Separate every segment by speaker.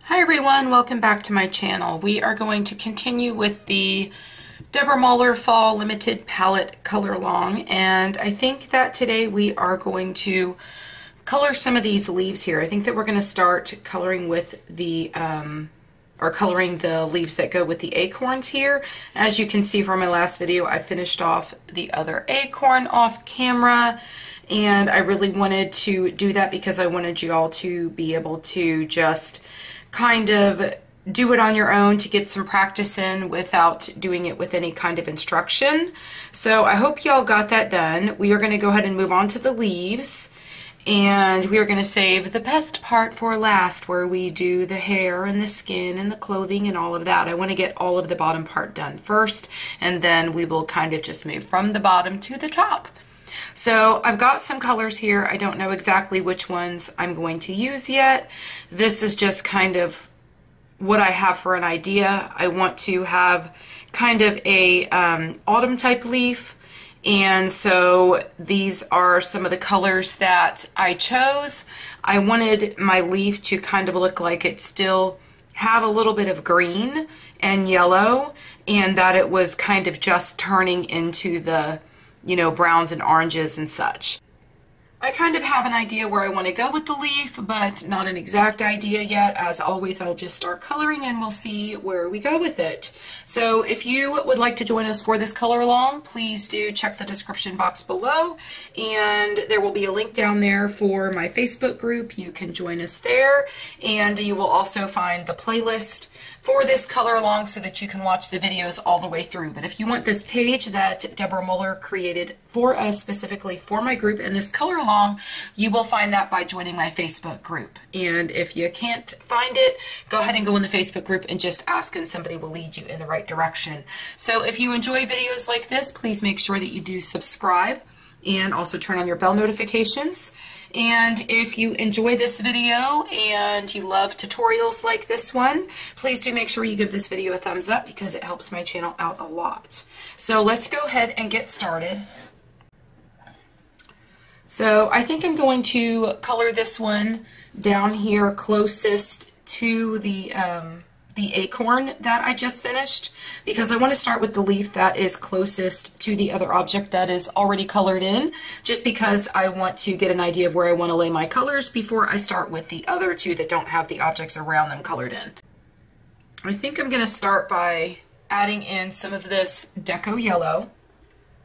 Speaker 1: Hi everyone, welcome back to my channel. We are going to continue with the Deborah Muller Fall Limited Palette Color Along, and I think that today we are going to color some of these leaves here. I think that we're going to start coloring with the coloring the leaves that go with the acorns here. As you can see from my last video, I finished off the other acorn off camera, and I really wanted to do that because I wanted you all to be able to just kind of do it on your own to get some practice in without doing it with any kind of instruction. So I hope y'all got that done. We are going to go ahead and move on to the leaves, and we are going to save the best part for last, where we do the hair and the skin and the clothing and all of that. I want to get all of the bottom part done first, and then we will kind of just move from the bottom to the top. So I've got some colors here. I don't know exactly which ones I'm going to use yet. This is just kind of what I have for an idea. I want to have kind of a autumn type leaf, and so these are some of the colors that I chose. I wanted my leaf to kind of look like it still had a little bit of green and yellow, and that it was kind of just turning into the browns and oranges and such. I kind of have an idea where I want to go with the leaf, but not an exact idea yet. As always, I'll just start coloring and we'll see where we go with it. So if you would like to join us for this color along, please do check the description box below, and there will be a link down there for my Facebook group. You can join us there, and you will also find the playlist for this color along so that you can watch the videos all the way through. But if you want this page that Deborah Muller created for us specifically for my group and this color along, you will find that by joining my Facebook group. And if you can't find it, go ahead and go in the Facebook group and just ask, and somebody will lead you in the right direction. So if you enjoy videos like this, please make sure that you do subscribe and also turn on your bell notifications. And if you enjoy this video and you love tutorials like this one, please do make sure you give this video a thumbs up because it helps my channel out a lot. So let's go ahead and get started. So I think I'm going to color this one down here closest to the acorn that I just finished, because I want to start with the leaf that is closest to the other object that is already colored in, just because I want to get an idea of where I want to lay my colors before I start with the other two that don't have the objects around them colored in. I think I'm going to start by adding in some of this Deco Yellow.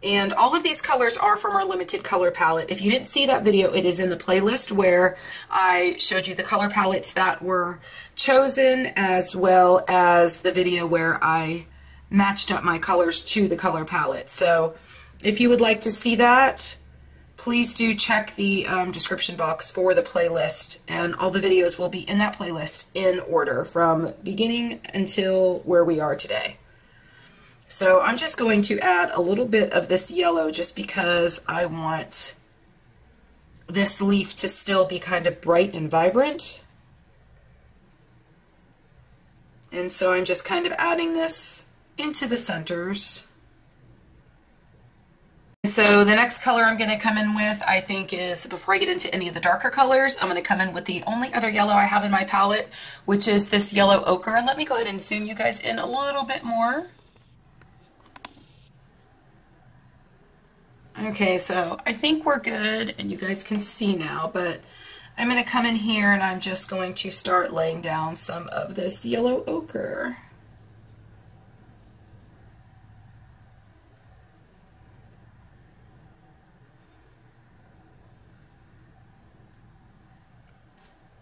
Speaker 1: And all of these colors are from our limited color palette. If you didn't see that video, it is in the playlist where I showed you the color palettes that were chosen, as well as the video where I matched up my colors to the color palette. So if you would like to see that, please do check the description box for the playlist, and all the videos will be in that playlist in order from beginning until where we are today. So I'm just going to add a little bit of this yellow just because I want this leaf to still be kind of bright and vibrant. And so I'm just kind of adding this into the centers. So the next color I'm going to come in with, I think, is, before I get into any of the darker colors, I'm going to come in with the only other yellow I have in my palette, which is this yellow ochre. And let me go ahead and zoom you guys in a little bit more. Okay, so I think we're good, and you guys can see now, but I'm going to come in here and I'm just going to start laying down some of this yellow ochre.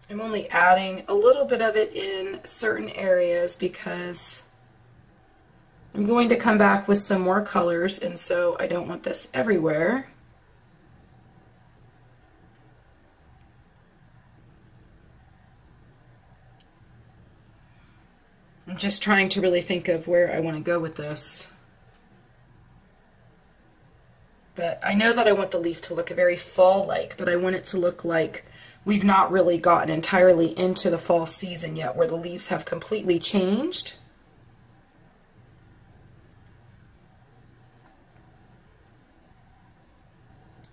Speaker 1: I'm only adding a little bit of it in certain areas because I'm going to come back with some more colors, and so I don't want this everywhere. I'm just trying to really think of where I want to go with this. But I know that I want the leaf to look very fall-like, but I want it to look like we've not really gotten entirely into the fall season yet, where the leaves have completely changed.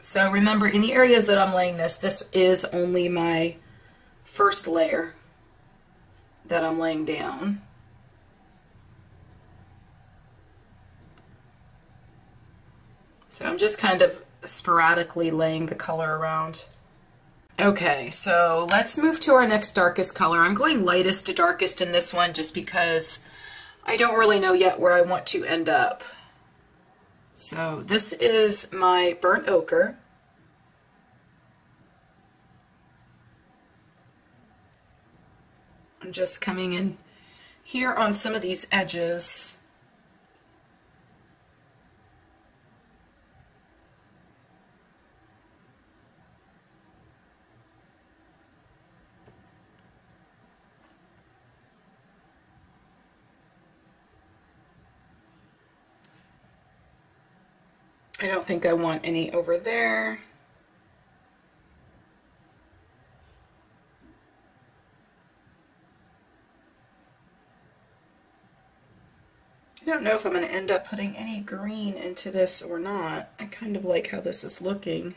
Speaker 1: So remember, in the areas that I'm laying this is only my first layer. that I'm laying down. So I'm just kind of sporadically laying the color around. Okay, so let's move to our next darkest color. I'm going lightest to darkest in this one just because I don't really know yet where I want to end up. So this is my burnt ochre. I'm just coming in here on some of these edges. I don't think I want any over there. I don't know if I'm going to end up putting any green into this or not. I kind of like how this is looking.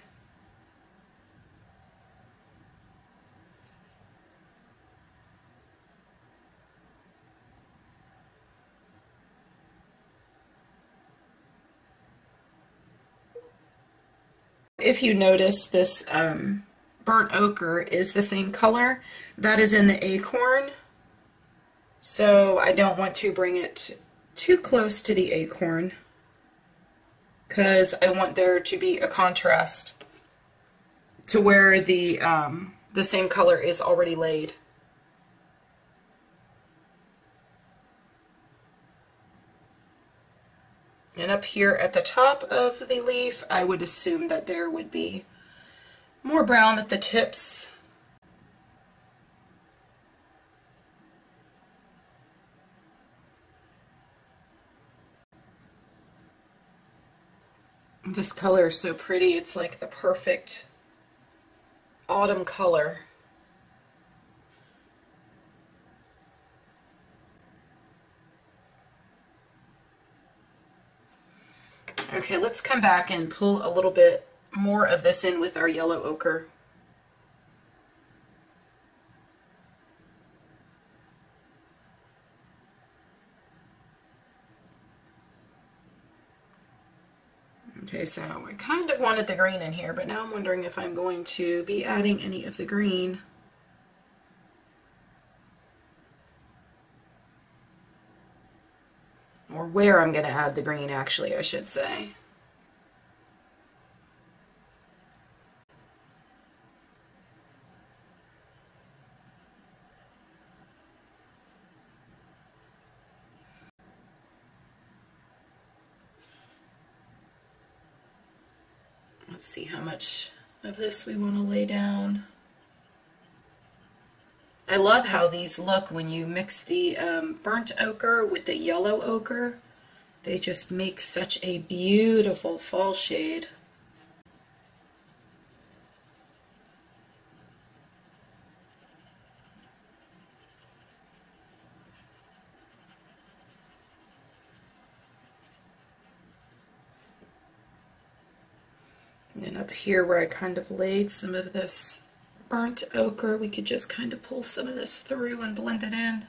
Speaker 1: If you notice, this burnt ochre is the same color that is in the acorn, so I don't want to bring it too close to the acorn because I want there to be a contrast to where the same color is already laid. And up here at the top of the leaf, I would assume that there would be more brown at the tips. This color is so pretty. It's like the perfect autumn color. Okay, let's come back and pull a little bit more of this in with our yellow ochre. Okay, so I kind of wanted the green in here, but now I'm wondering if I'm going to be adding any of the green. Or where I'm going to add the green, actually, I should say. Let's see how much of this we want to lay down. I love how these look when you mix the burnt ochre with the yellow ochre. They just make such a beautiful fall shade. And then up here where I kind of laid some of this burnt ochre, we could just kind of pull some of this through and blend it in.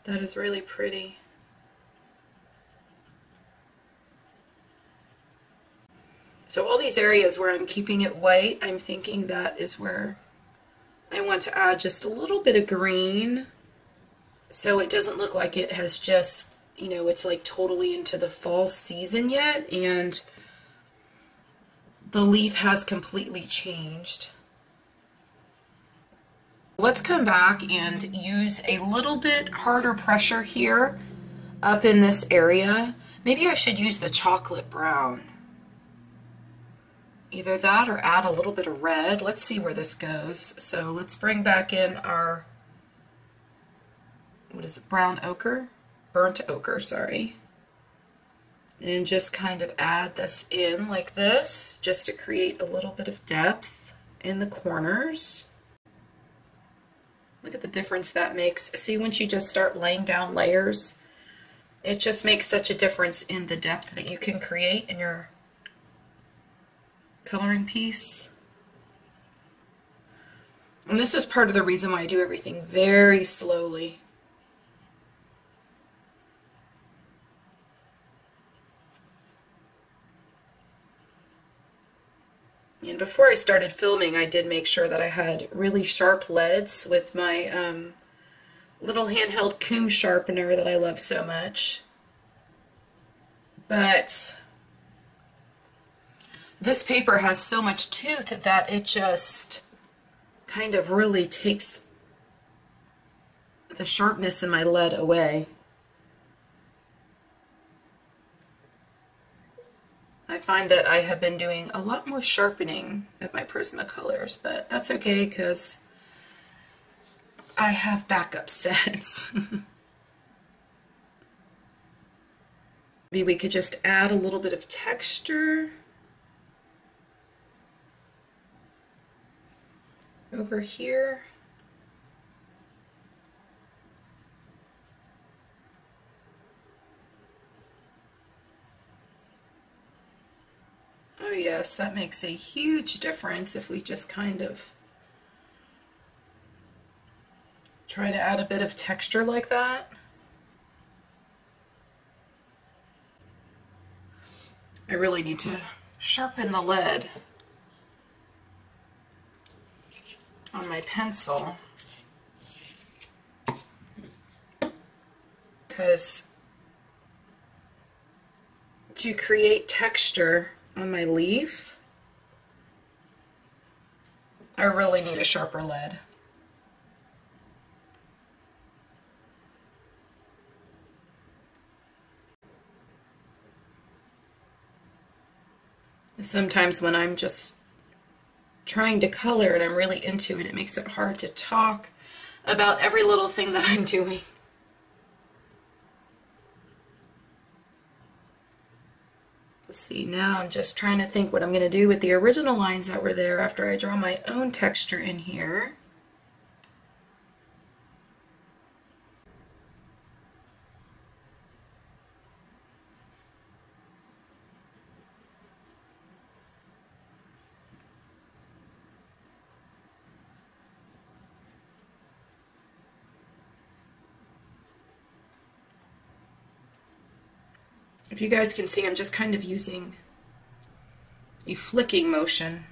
Speaker 1: That is really pretty. So all these areas where I'm keeping it white, I'm thinking that is where I want to add just a little bit of green so it doesn't look like it has just, you know, it's like totally into the fall season yet and the leaf has completely changed. Let's come back and use a little bit harder pressure here up in this area. Maybe I should use the chocolate brown. Either that or add a little bit of red. Let's see where this goes. So let's bring back in our, what is it, brown ochre? Burnt ochre, sorry. And just kind of add this in like this, just to create a little bit of depth in the corners. Look at the difference that makes. See, once you just start laying down layers, it just makes such a difference in the depth that you can create in your coloring piece. And this is part of the reason why I do everything very slowly. And before I started filming, I did make sure that I had really sharp leads with my little handheld comb sharpener that I love so much. But this paper has so much tooth that it just kind of really takes the sharpness in my lead away. I find that I have been doing a lot more sharpening of my Prismacolors, but that's okay because I have backup sets. Maybe we could just add a little bit of texture over here. Oh yes, that makes a huge difference if we just kind of try to add a bit of texture like that. I really need to sharpen the lead on my pencil because to create texture on my leaf, I really need a sharper lead. Sometimes when I'm just trying to color and I'm really into it, it makes it hard to talk about every little thing that I'm doing. Let's see, now I'm just trying to think what I'm going to do with the original lines that were there after I draw my own texture in here. If you guys can see, I'm just kind of using a flicking motion.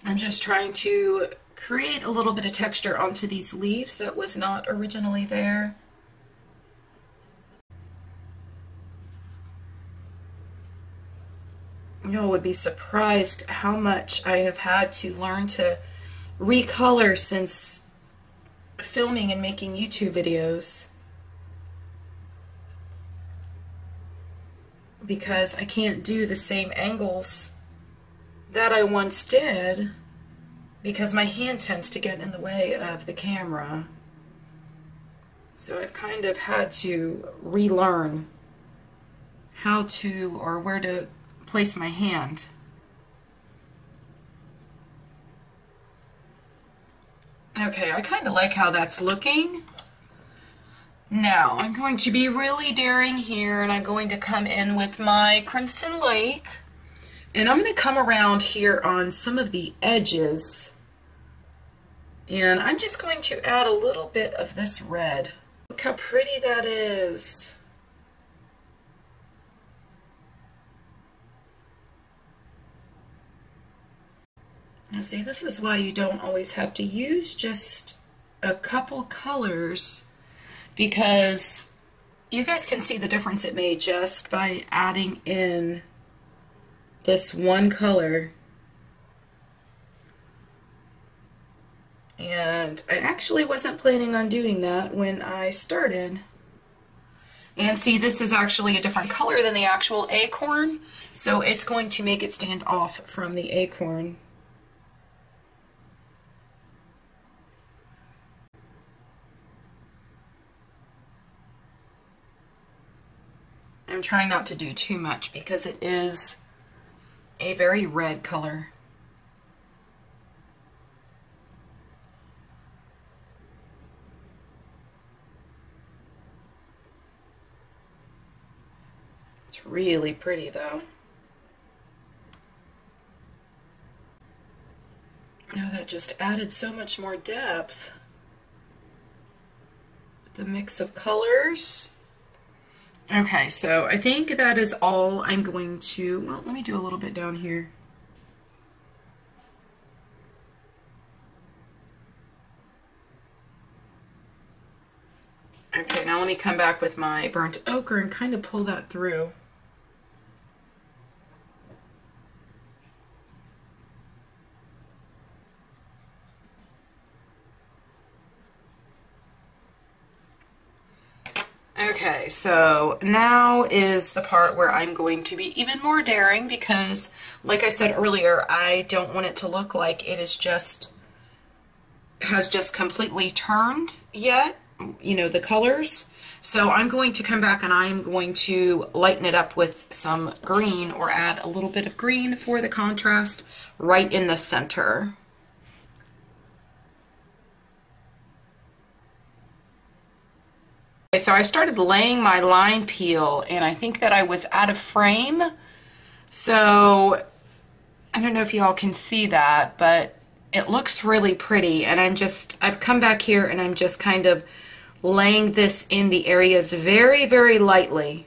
Speaker 1: I'm just trying to create a little bit of texture onto these leaves that was not originally there. You would be surprised how much I have had to learn to recolor since filming and making YouTube videos, because I can't do the same angles that I once did because my hand tends to get in the way of the camera. So I've kind of had to relearn how to, or where to place my hand. Okay, I kind of like how that's looking. Now I'm going to be really daring here, and I'm going to come in with my Crimson Lake, and I'm going to come around here on some of the edges, and I'm just going to add a little bit of this red. Look how pretty that is. Now see, this is why you don't always have to use just a couple colors, because you guys can see the difference it made just by adding in this one color. And I actually wasn't planning on doing that when I started. And see, this is actually a different color than the actual acorn, so it's going to make it stand off from the acorn. I'm trying not to do too much because it is a very red color. It's really pretty though. Oh, that just added so much more depth. The mix of colors. Okay, so I think that is all I'm going to, well, let me do a little bit down here. Okay, now let me come back with my burnt ochre and kind of pull that through. Okay, so now is the part where I'm going to be even more daring because, like I said earlier, I don't want it to look like it is just, has just completely turned yet, you know, the colors. So I'm going to come back and I'm going to lighten it up with some green or add a little bit of green for the contrast right in the center. So I started laying my line peel and I think that I was out of frame. So I don't know if y'all can see that, but it looks really pretty. And I've come back here and I'm just kind of laying this in the areas very, very lightly.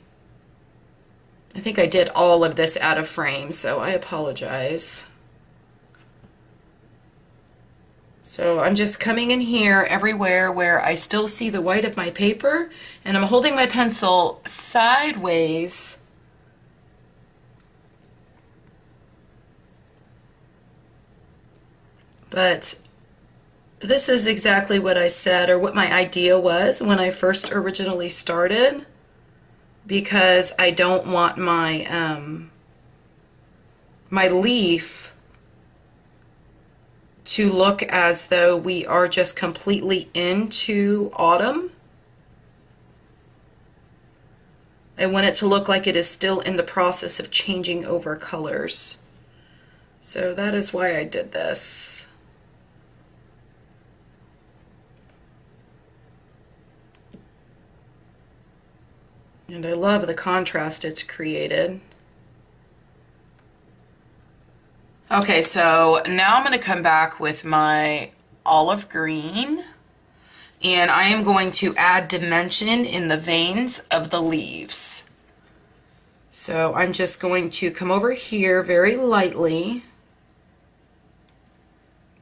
Speaker 1: I think I did all of this out of frame, so I apologize. So I'm just coming in here everywhere where I still see the white of my paper, and I'm holding my pencil sideways but this is exactly what I said, or what my idea was when I first originally started, because I don't want my my leaf to look as though we are just completely into autumn. I want it to look like it is still in the process of changing over colors. So that is why I did this. And I love the contrast it's created. Okay, so now I'm going to come back with my olive green, and I am going to add dimension in the veins of the leaves. So I'm just going to come over here very lightly.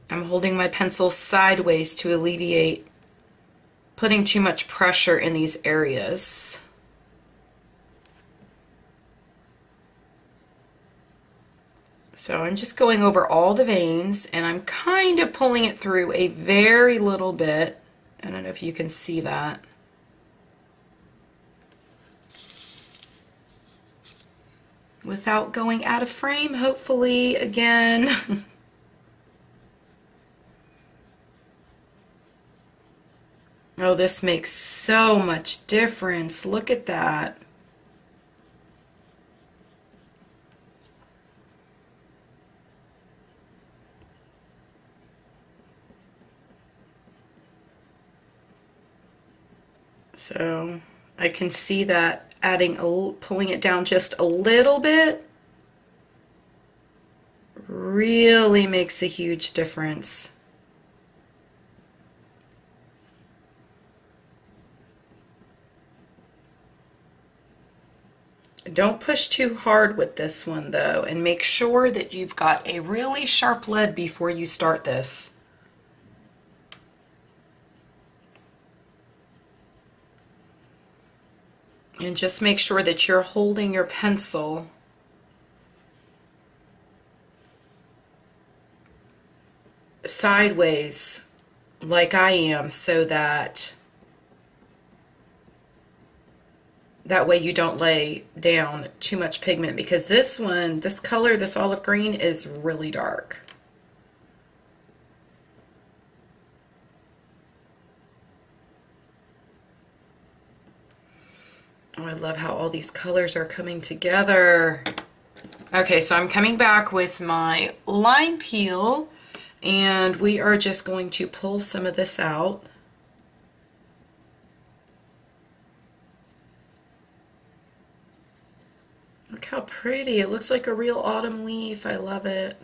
Speaker 1: I'm holding my pencil sideways to alleviate putting too much pressure in these areas. So I'm just going over all the veins and I'm kind of pulling it through a very little bit. I don't know if you can see that. Without going out of frame, hopefully, again. Oh, this makes so much difference. Look at that. So I can see that pulling it down just a little bit really makes a huge difference. Don't push too hard with this one though, and make sure that you've got a really sharp lead before you start this. And just make sure that you're holding your pencil sideways like I am, so that way you don't lay down too much pigment, because this one, this color, this olive green, is really dark. Oh, I love how all these colors are coming together. Okay, so I'm coming back with my line peel, and we are just going to pull some of this out. Look how pretty. It looks like a real autumn leaf. I love it.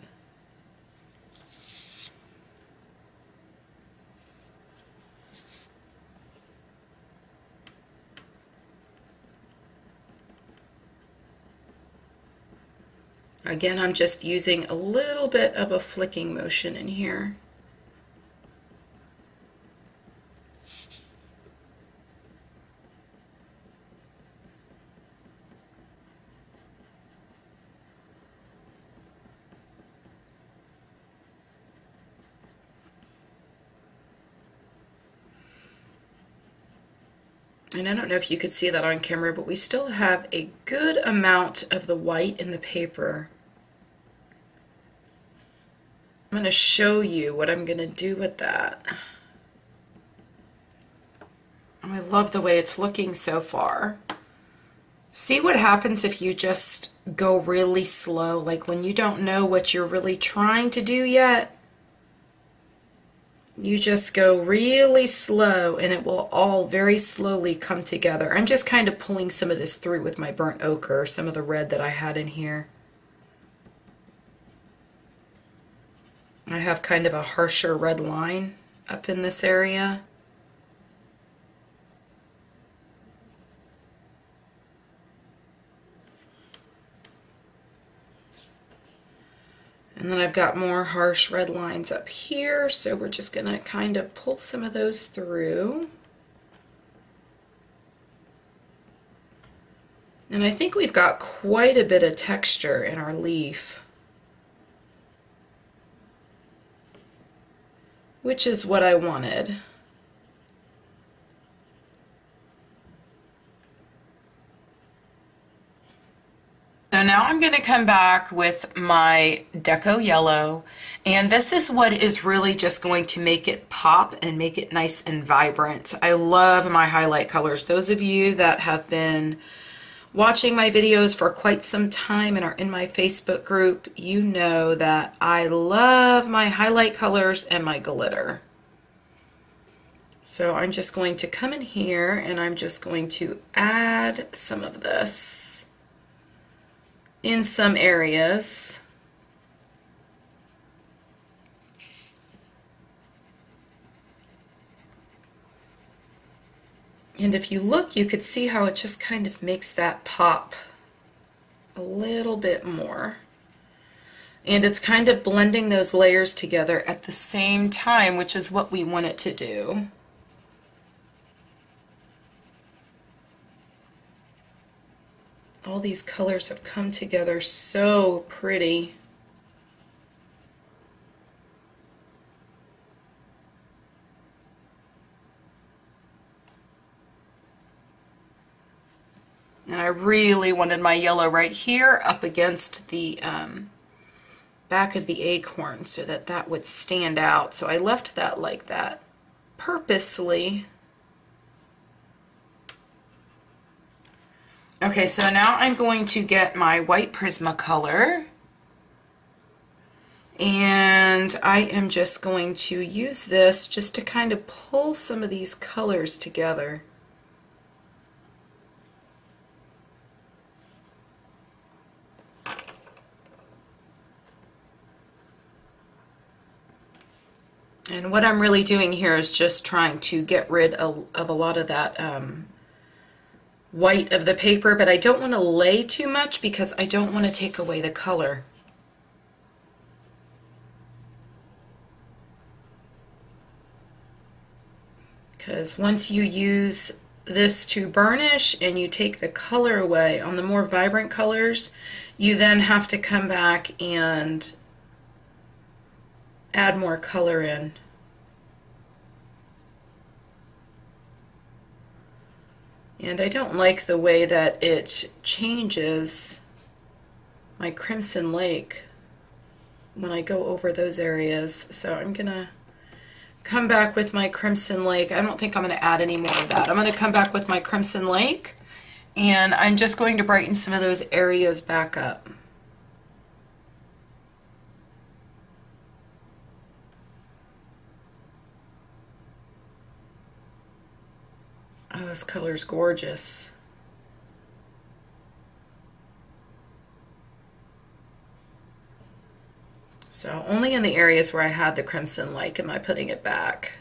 Speaker 1: Again, I'm just using a little bit of a flicking motion in here. And I don't know if you could see that on camera, but we still have a good amount of the white in the paper. I'm going to show you what I'm going to do with that. I love the way it's looking so far. See what happens if you just go really slow, like when you don't know what you're really trying to do yet. You just go really slow and it will all very slowly come together. I'm just kind of pulling some of this through with my burnt ochre, some of the red that I had in here. I have kind of a harsher red line up in this area. And then I've got more harsh red lines up here, so we're just going to kind of pull some of those through. And I think we've got quite a bit of texture in our leaf, which is what I wanted. So now I'm going to come back with my Deco Yellow, and this is what is really just going to make it pop and make it nice and vibrant. I love my highlight colors. Those of you that have been watching my videos for quite some time and are in my Facebook group, you know that I love my highlight colors and my glitter. So I'm just going to come in here and I'm just going to add some of this in some areas. And if you look, you could see how it just kind of makes that pop a little bit more. And it's kind of blending those layers together at the same time, which is what we want it to do. All these colors have come together so pretty. And I really wanted my yellow right here up against the back of the acorn so that that would stand out. So I left that like that purposely. Okay, so now I'm going to get my white Prismacolor, and I am just going to use this just to kind of pull some of these colors together. And what I'm really doing here is just trying to get rid of a lot of that white of the paper, but I don't want to lay too much because I don't want to take away the color. Because once you use this to burnish and you take the color away on the more vibrant colors, you then have to come back and add more color in. And I don't like the way that it changes my Crimson Lake when I go over those areas. So I'm going to come back with my Crimson Lake. I don't think I'm going to add any more of that. I'm going to come back with my Crimson Lake, and I'm just going to brighten some of those areas back up. Oh, this color is gorgeous. So only in the areas where I had the crimson like am I putting it back.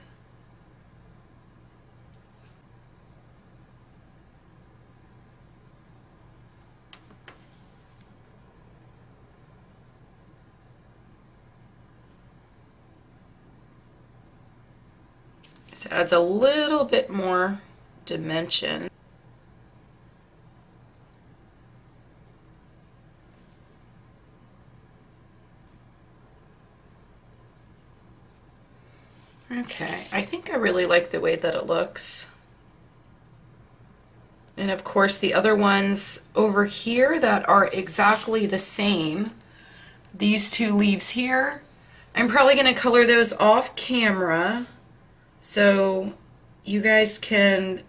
Speaker 1: This adds a little bit more dimension. Okay, I think I really like the way that it looks. And of course the other ones over here that are exactly the same, these two leaves here, I'm probably going to color those off camera so you guys can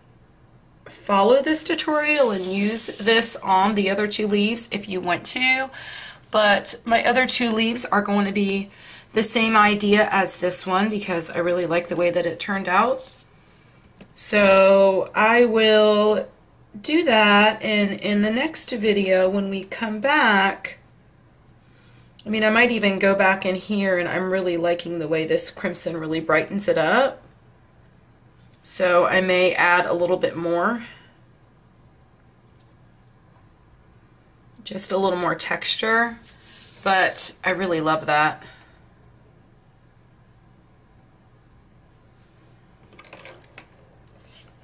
Speaker 1: follow this tutorial and use this on the other two leaves if you want to. But my other two leaves are going to be the same idea as this one because I really like the way that it turned out. So I will do that, and in the next video when we come back, I mean, I might even go back in here, and I'm really liking the way this crimson really brightens it up. So I may add a little bit more, just a little more texture, but I really love that.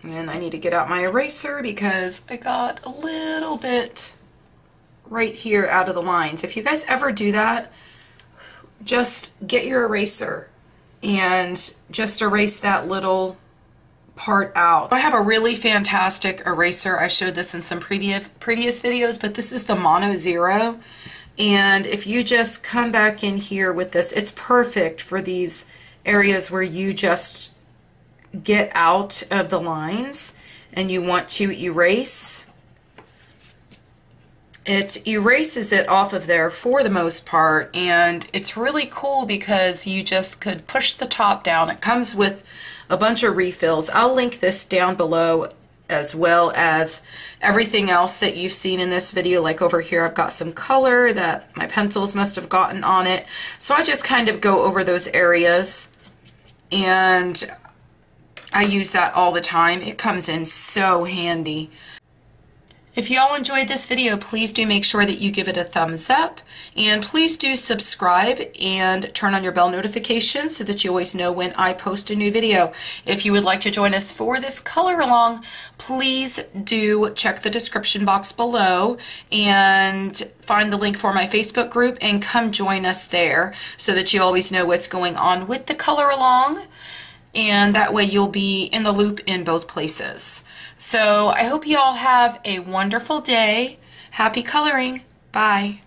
Speaker 1: And I need to get out my eraser because I got a little bit right here out of the lines. If you guys ever do that, just get your eraser and just erase that little part out. I have a really fantastic eraser. I showed this in some previous videos, but this is the Mono Zero. And if you just come back in here with this, it's perfect for these areas where you just get out of the lines and you want to erase. It erases it off of there for the most part, and it's really cool because you just could push the top down. It comes with a bunch of refills. I'll link this down below, as well as everything else that you've seen in this video. Like over here I've got some color that my pencils must have gotten on it, so I just kind of go over those areas, and I use that all the time. It comes in so handy. If y'all enjoyed this video, please do make sure that you give it a thumbs up, and please do subscribe and turn on your bell notifications so that you always know when I post a new video. If you would like to join us for this color along, please do check the description box below and find the link for my Facebook group and come join us there so that you always know what's going on with the color along, and that way you'll be in the loop in both places. So I hope you all have a wonderful day. Happy coloring. Bye.